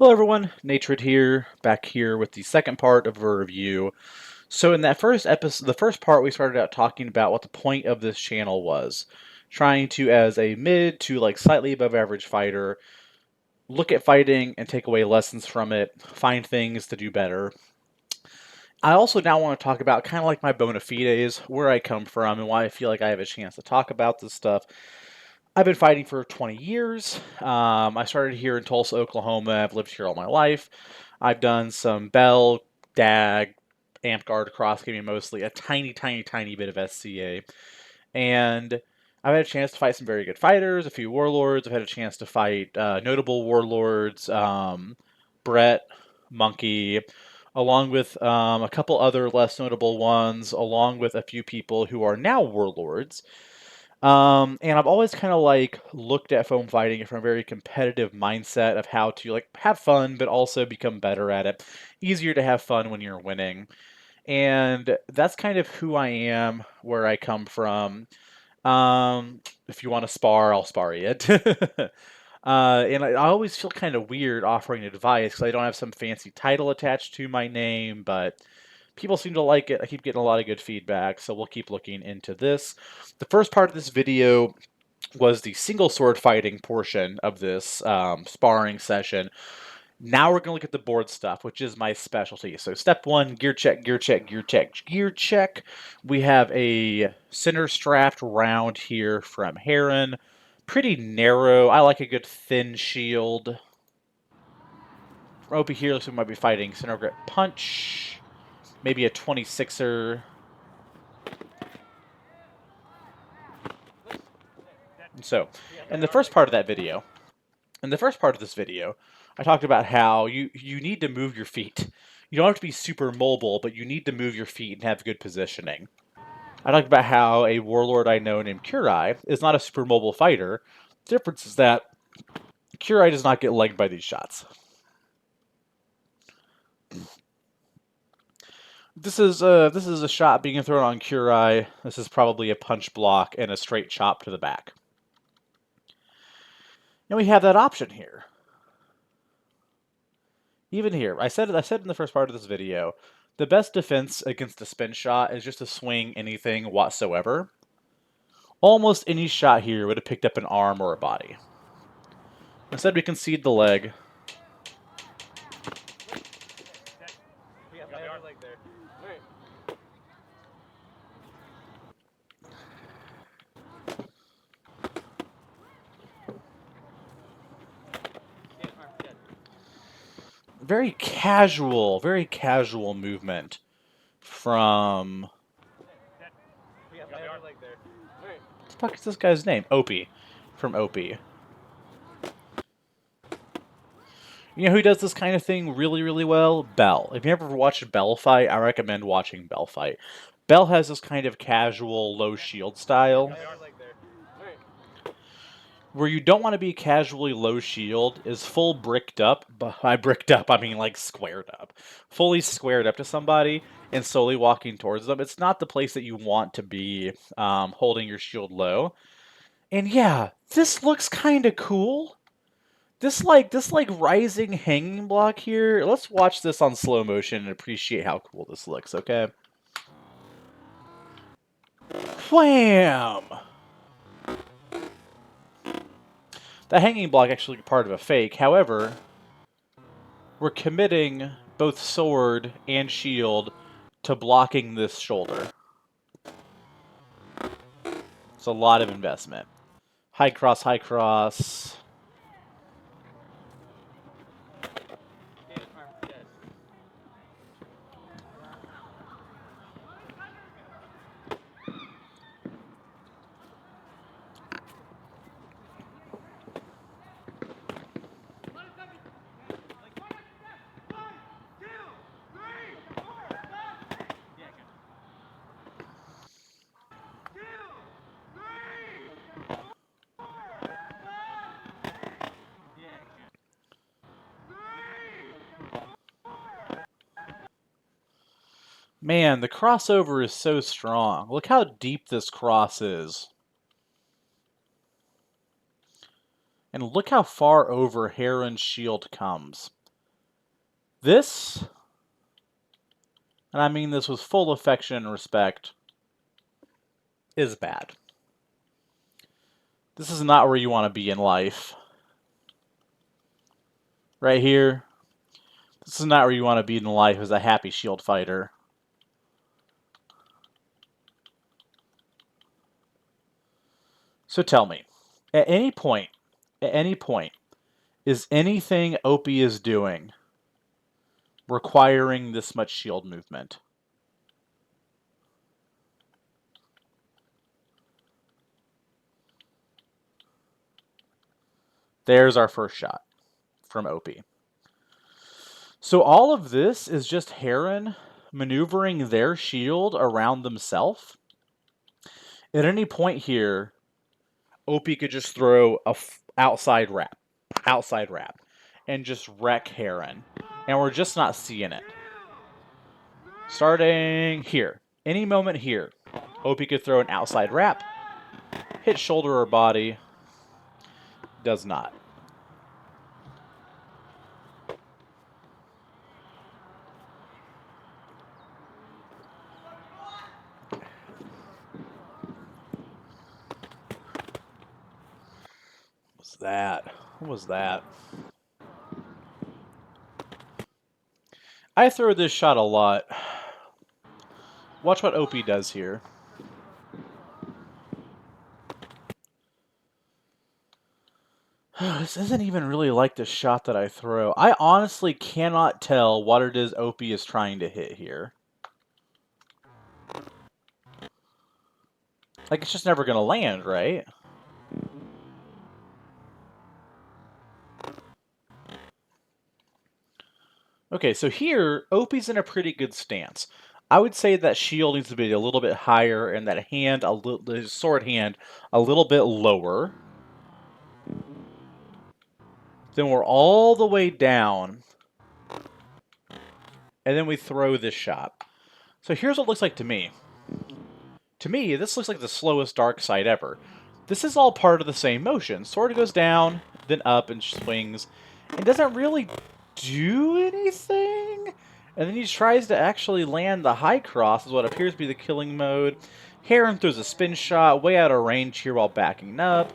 Hello everyone, Natred here, back here with the second part of a review. So in that first episode, the first part, we started out talking about what the point of this channel was. Trying to, as a mid to like slightly above average fighter, look at fighting and take away lessons from it, find things to do better. I also now want to talk about kind of like my bona fides, where I come from, and why I feel like I have a chance to talk about this stuff. I've been fighting for 20 years. I started here in Tulsa, Oklahoma. I've lived here all my life. I've done some Bell, DAG, Amp Guard, cross gaming mostly, a tiny, tiny, tiny bit of SCA. And I've had a chance to fight some very good fighters, a few warlords. I've had a chance to fight notable warlords, Brett, Monkey, along with a couple other less notable ones, along with a few people who are now warlords. And I've always kind of like looked at foam fighting from a very competitive mindset of how to like have fun, but also become better at it. Easier to have fun when you're winning. And that's kind of who I am, where I come from. If you want to spar, I'll spar you. And I always feel kind of weird offering advice because I don't have some fancy title attached to my name, but people seem to like it. I keep getting a lot of good feedback, so we'll keep looking into this. The first part of this video was the single sword fighting portion of this sparring session. Now we're going to look at the board stuff, which is my specialty. So step one, gear check, gear check, gear check, gear check. We have a center strapped round here from Heron. Pretty narrow. I like a good thin shield. From over here, looks like we might be fighting center grip punch. Maybe a 26er. So, in the first part of that video, in the first part of this video, I talked about how you need to move your feet. You don't have to be super mobile, but you need to move your feet and have good positioning. I talked about how a warlord I know named Kurai is not a super mobile fighter. The difference is that Kurai does not get legged by these shots. This is a shot being thrown on Kurai. This is probably a punch block and a straight chop to the back. And we have that option here. Even here, I said in the first part of this video, the best defense against a spin shot is just to swing anything whatsoever. Almost any shot here would have picked up an arm or a body. Instead, we concede the leg. Very casual movement from... What the fuck is this guy's name? Opie. From Opie. You know who does this kind of thing really, really well? Bell. If you ever watched Bell fight, I recommend watching Bell fight. Bell has this kind of casual, low shield style. Where you don't want to be casually low shield is full bricked up. By bricked up, I mean like squared up. Fully squared up to somebody and slowly walking towards them. It's not the place that you want to be holding your shield low. And yeah, this looks kind of cool. This rising hanging block here. Let's watch this on slow motion and appreciate how cool this looks, okay? Wham! The hanging block actually part of a fake. However, we're committing both sword and shield to blocking this shoulder. It's a lot of investment. High cross, high cross. Man, the crossover is so strong. Look how deep this cross is. And look how far over Heron's shield comes. This, and I mean this with full affection and respect, is bad. This is not where you want to be in life. Right here, this is not where you want to be in life as a happy shield fighter. So tell me, at any point, is anything Opie is doing requiring this much shield movement? There's our first shot from Opie. So all of this is just Heron maneuvering their shield around themselves. At any point here, Opie could just throw a outside wrap, and just wreck Heron. And we're just not seeing it. Starting here. Any moment here, Opie could throw an outside wrap, hit shoulder or body. Does not. What's that? What was that? I throw this shot a lot. Watch what Opie does here. This isn't even really like the shot that I throw. I honestly cannot tell what it is Opie is trying to hit here. Like, it's just never going to land, right? Okay, so here, Opie's in a pretty good stance. I would say that shield needs to be a little bit higher and that hand, the sword hand, a little bit lower. Then we're all the way down. And then we throw this shot. So here's what it looks like to me. To me, this looks like the slowest dark side ever. This is all part of the same motion. Sword goes down, then up and swings, and doesn't really do anything. And then he tries to actually land the high cross, is what appears to be the killing mode. Heron throws a spin shot way out of range here while backing up.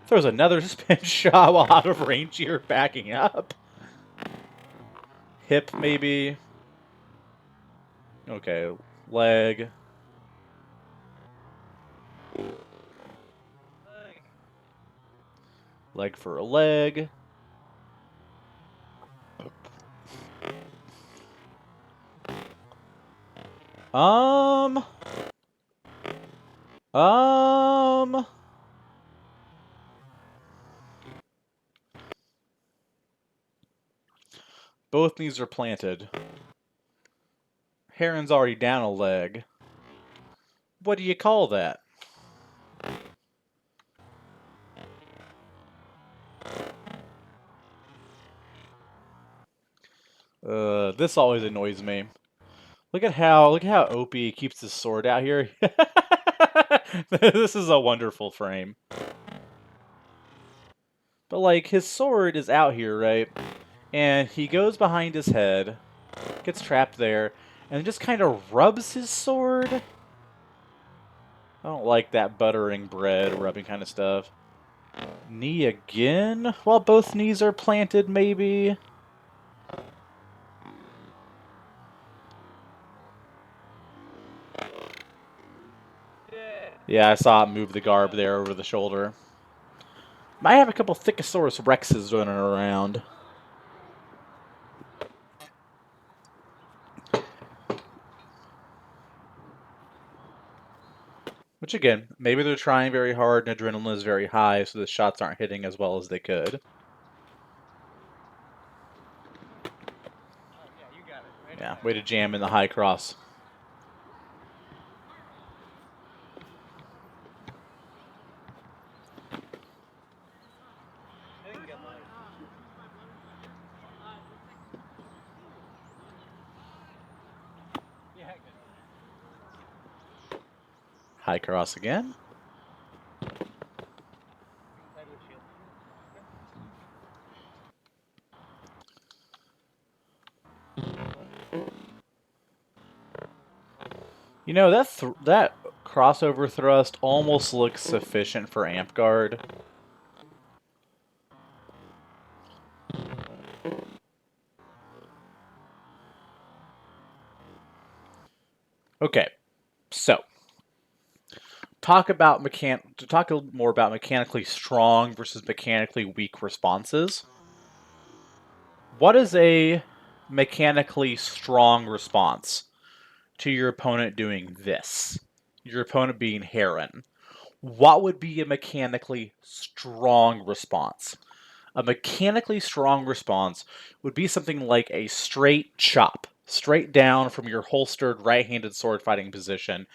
Throws another spin shot while out of range here, backing up. Hip, maybe. Okay, leg. Leg for a leg. Um. Both knees are planted. Heron's already down a leg. What do you call that? This always annoys me. Look at how Opie keeps his sword out here. This is a wonderful frame. But like his sword is out here, right? And he goes behind his head, gets trapped there, and just kind of rubs his sword. I don't like that buttering bread rubbing kind of stuff. Knee again? Well, both knees are planted, maybe. Yeah, I saw it move the garb there over the shoulder. Might have a couple Thickosaurus Rexes running around. Which again, maybe they're trying very hard and adrenaline is very high, so the shots aren't hitting as well as they could. Yeah, way to jam in the high cross. High cross again. You know, that crossover thrust almost looks sufficient for amp guard. Okay, so talk a little more about mechanically strong versus mechanically weak responses. What is a mechanically strong response to your opponent doing this? Your opponent being Heron. What would be a mechanically strong response? A mechanically strong response would be something like a straight chop, straight down from your holstered right-handed sword fighting position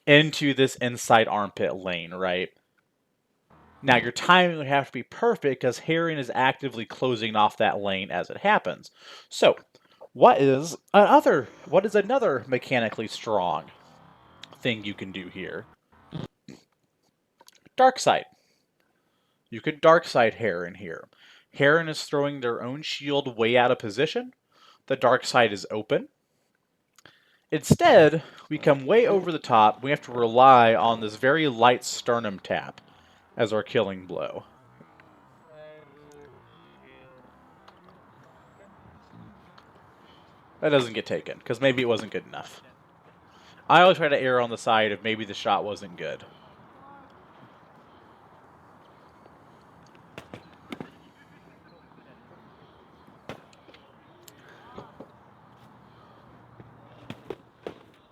into this inside armpit lane, right? Now, your timing would have to be perfect because Heron is actively closing off that lane as it happens. So, what is another mechanically strong thing you can do here? Dark side. You could dark side Heron here. Heron is throwing their own shield way out of position. The dark side is open. Instead, we come way over the top. We have to rely on this very light sternum tap as our killing blow. That doesn't get taken, because maybe it wasn't good enough. I always try to err on the side of maybe the shot wasn't good.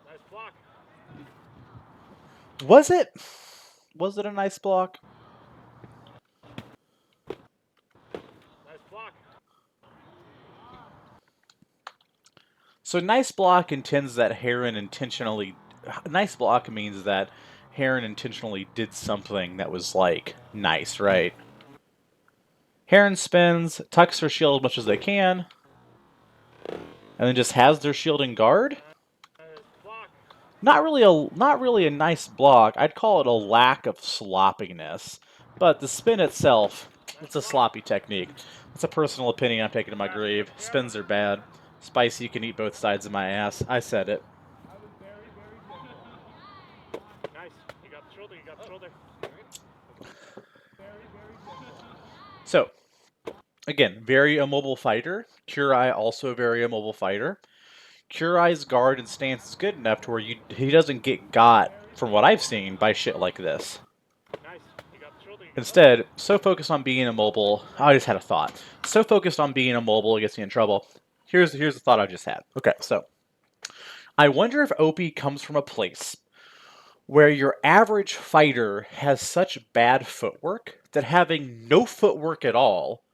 Nice block. Was it? Was it a nice block? Nice block. So nice block intends that Heron intentionally... Nice block means that Heron intentionally did something that was, like, nice, right? Heron spins, tucks her shield as much as they can, and then just has their shield in guard. Block. Not really a nice block. I'd call it a lack of sloppiness. But the spin itself, it's a sloppy technique. It's a personal opinion I'm taking to my grave. Spins are bad. Spicy can eat both sides of my ass. I said it. Nice. You got the shoulder. You got the shoulder. So, again, very immobile fighter. Kurai also a very immobile fighter. Kurai's guard and stance is good enough to where he doesn't get got, from what I've seen, by shit like this. Nice. You got the shoulder. Instead, so focused on being immobile, I just had a thought. So focused on being immobile, it gets me in trouble. Here's the thought I just had. Okay, so I wonder if OP comes from a place where your average fighter has such bad footwork that having no footwork at all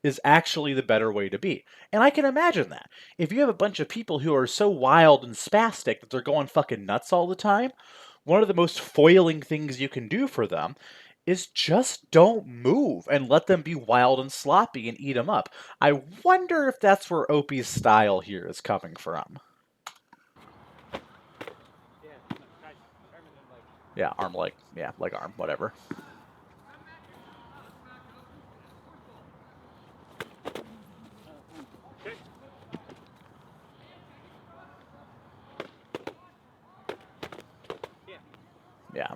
is actually the better way to be. And I can imagine that. If you have a bunch of people who are so wild and spastic that they're going fucking nuts all the time, one of the most foiling things you can do for them is just don't move and let them be wild and sloppy and eat them up. I wonder if that's where Opie's style here is coming from. Yeah, arm leg. Yeah, leg arm, whatever. Yeah.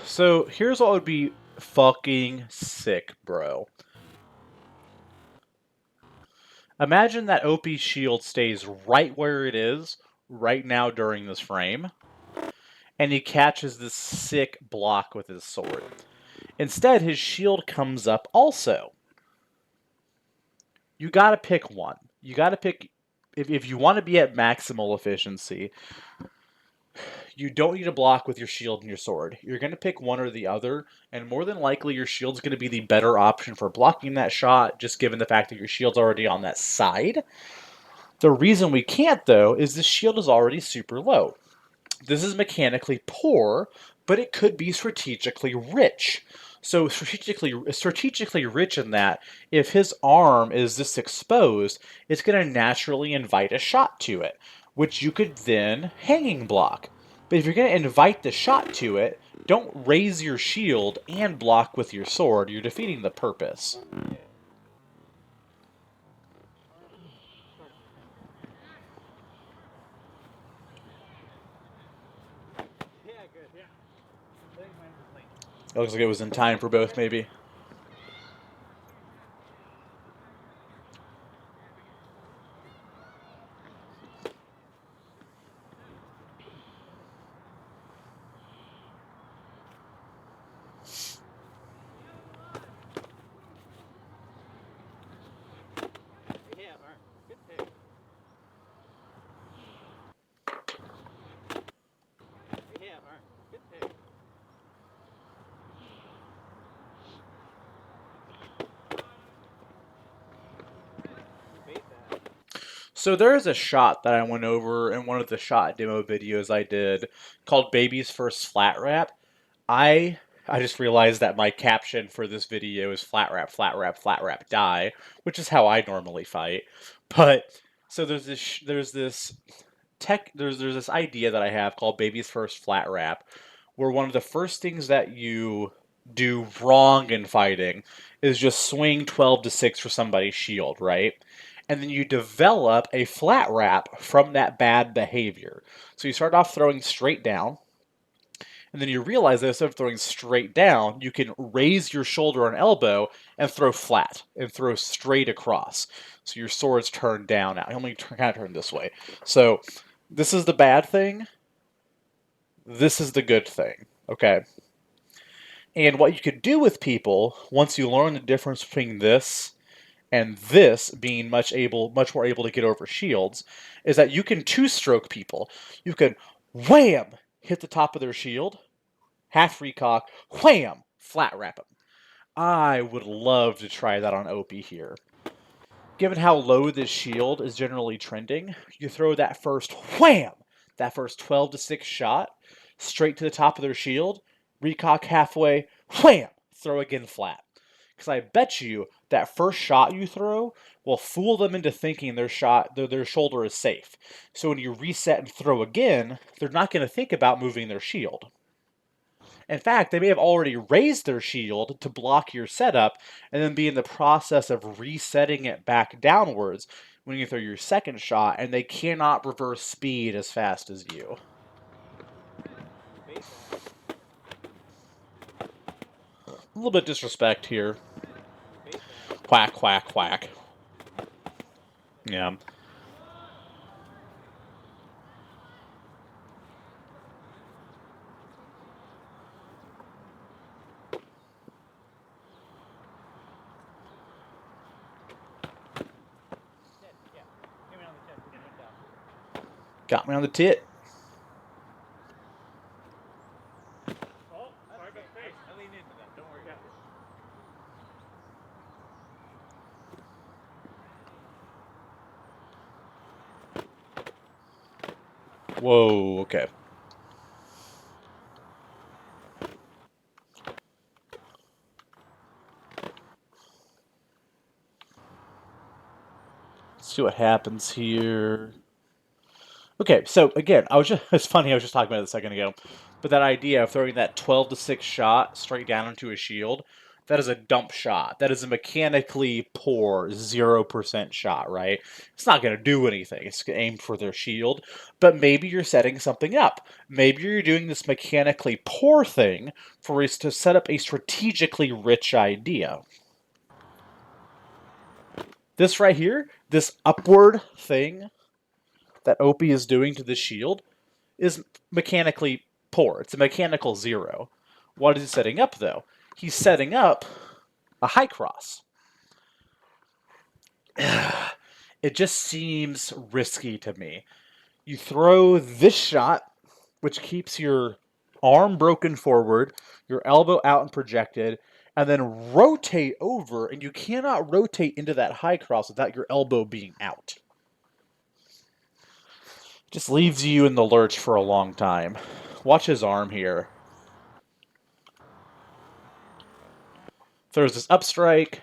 So here's what would be fucking sick, bro. Imagine that OP shield stays right where it is right now during this frame, and he catches this sick block with his sword. Instead, his shield comes up also. You gotta pick one. You gotta pick... If you want to be at maximal efficiency, you don't need to block with your shield and your sword. You're going to pick one or the other, and more than likely your shield's going to be the better option for blocking that shot, just given the fact that your shield's already on that side. The reason we can't, though, is the shield is already super low. This is mechanically poor, but it could be strategically rich. So strategically rich in that if his arm is this exposed, it's going to naturally invite a shot to it, which you could then hanging block. But if you're going to invite the shot to it, don't raise your shield and block with your sword. You're defeating the purpose. Yeah, good. Yeah. It looks like it was in time for both, maybe. Yeah, Mark. Good pick. Yeah, Mark. Good pick. You bait that. So there is a shot that I went over in one of the shot demo videos I did called Baby's First Flat Wrap. I I just realized that my caption for this video is flat wrap, flat wrap, flat wrap, die, which is how I normally fight. But so there's this idea that I have called Baby's First Flat Wrap, where one of the first things that you do wrong in fighting is just swing 12 to 6 for somebody's shield, right? And then you develop a flat wrap from that bad behavior. So you start off throwing straight down, and then you realize that instead of throwing straight down, you can raise your shoulder and elbow and throw flat and throw straight across. So your sword's turned down now. Only kind of turned this way. So this is the bad thing. This is the good thing. Okay. And what you could do with people once you learn the difference between this and this being much more able to get over shields, is that you can two-stroke people. You can wham hit the top of their shield, half recock, wham flat wrap them. I would love to try that on Opie here. Given how low this shield is generally trending, you throw that first wham, that first 12 to 6 shot, straight to the top of their shield, recock halfway, wham, throw again flat. Because I bet you that first shot you throw will fool them into thinking their shoulder is safe. So when you reset and throw again, they're not going to think about moving their shield. In fact, they may have already raised their shield to block your setup and then be in the process of resetting it back downwards when you throw your second shot, and they cannot reverse speed as fast as you. Bait that. A little bit of disrespect here. Bait that. Quack, quack, quack. Yeah. Yeah. Give me on the tip. Give me down. Got me on the tit. Oh, sorry about the face. I leaned into that. Don't worry about it. Whoa, okay. Let's see what happens here. Okay, so again, it's funny, I was just talking about it a second ago, but that idea of throwing that 12 to 6 shot straight down into a shield, that is a dump shot. That is a mechanically poor 0% shot, right? It's not going to do anything. It's aimed for their shield, but maybe you're setting something up. Maybe you're doing this mechanically poor thing for us to set up a strategically rich idea. This right here, this upward thing that Opie is doing to the shield is mechanically poor. It's a mechanical 0. What is he setting up, though? He's setting up a high cross. It just seems risky to me. You throw this shot, which keeps your arm broken forward, your elbow out and projected, and then rotate over, and you cannot rotate into that high cross without your elbow being out. Just leaves you in the lurch for a long time. Watch his arm here. Throws this up strike.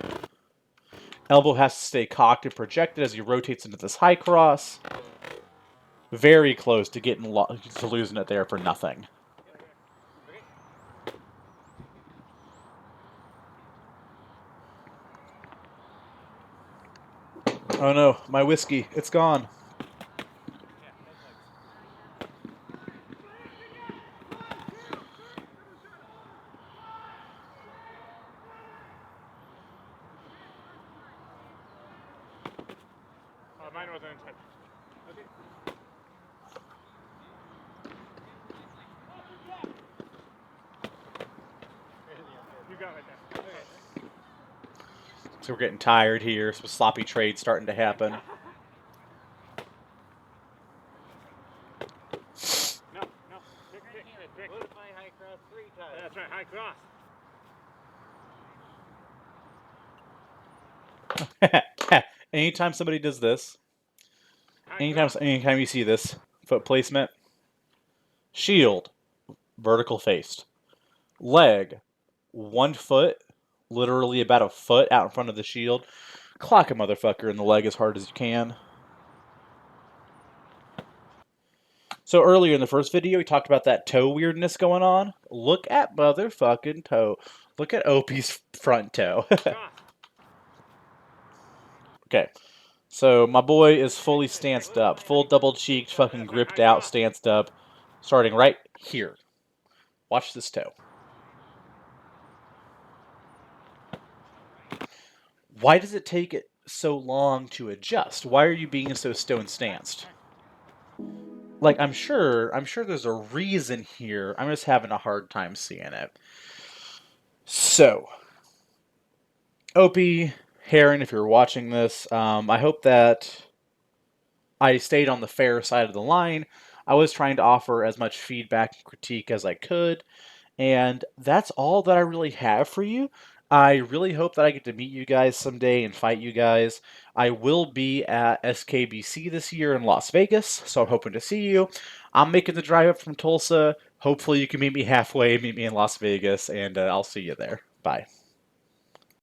Elbow has to stay cocked and projected as he rotates into this high cross. Very close to to losing it there for nothing. Oh no, my whiskey. It's gone. Yeah, that's like. Mine wasn't in touch. Okay. You got it there. Okay. So we're getting tired here. Some sloppy trade starting to happen. No, no. Pick. What if I high cross 3 times? That's right, high cross. Anytime somebody does this, anytime you see this foot placement, shield, vertical faced, leg, 1 foot, literally about a foot out in front of the shield. Clock a motherfucker in the leg as hard as you can. So earlier in the first video, we talked about that toe weirdness going on. Look at motherfucking toe. Look at Opie's front toe. Okay. So my boy is fully stanced up. Full double-cheeked, fucking gripped out, stanced up. Starting right here. Watch this toe. Why does it take it so long to adjust? Why are you being so stone stanced? Like, I'm sure there's a reason here. I'm just having a hard time seeing it. So, Opie, Heron, if you're watching this, I hope that I stayed on the fair side of the line. I was trying to offer as much feedback and critique as I could, and that's all that I really have for you. I really hope that I get to meet you guys someday and fight you guys. I will be at SKBC this year in Las Vegas, so I'm hoping to see you. I'm making the drive up from Tulsa. Hopefully, you can meet me halfway, meet me in Las Vegas, and I'll see you there. Bye.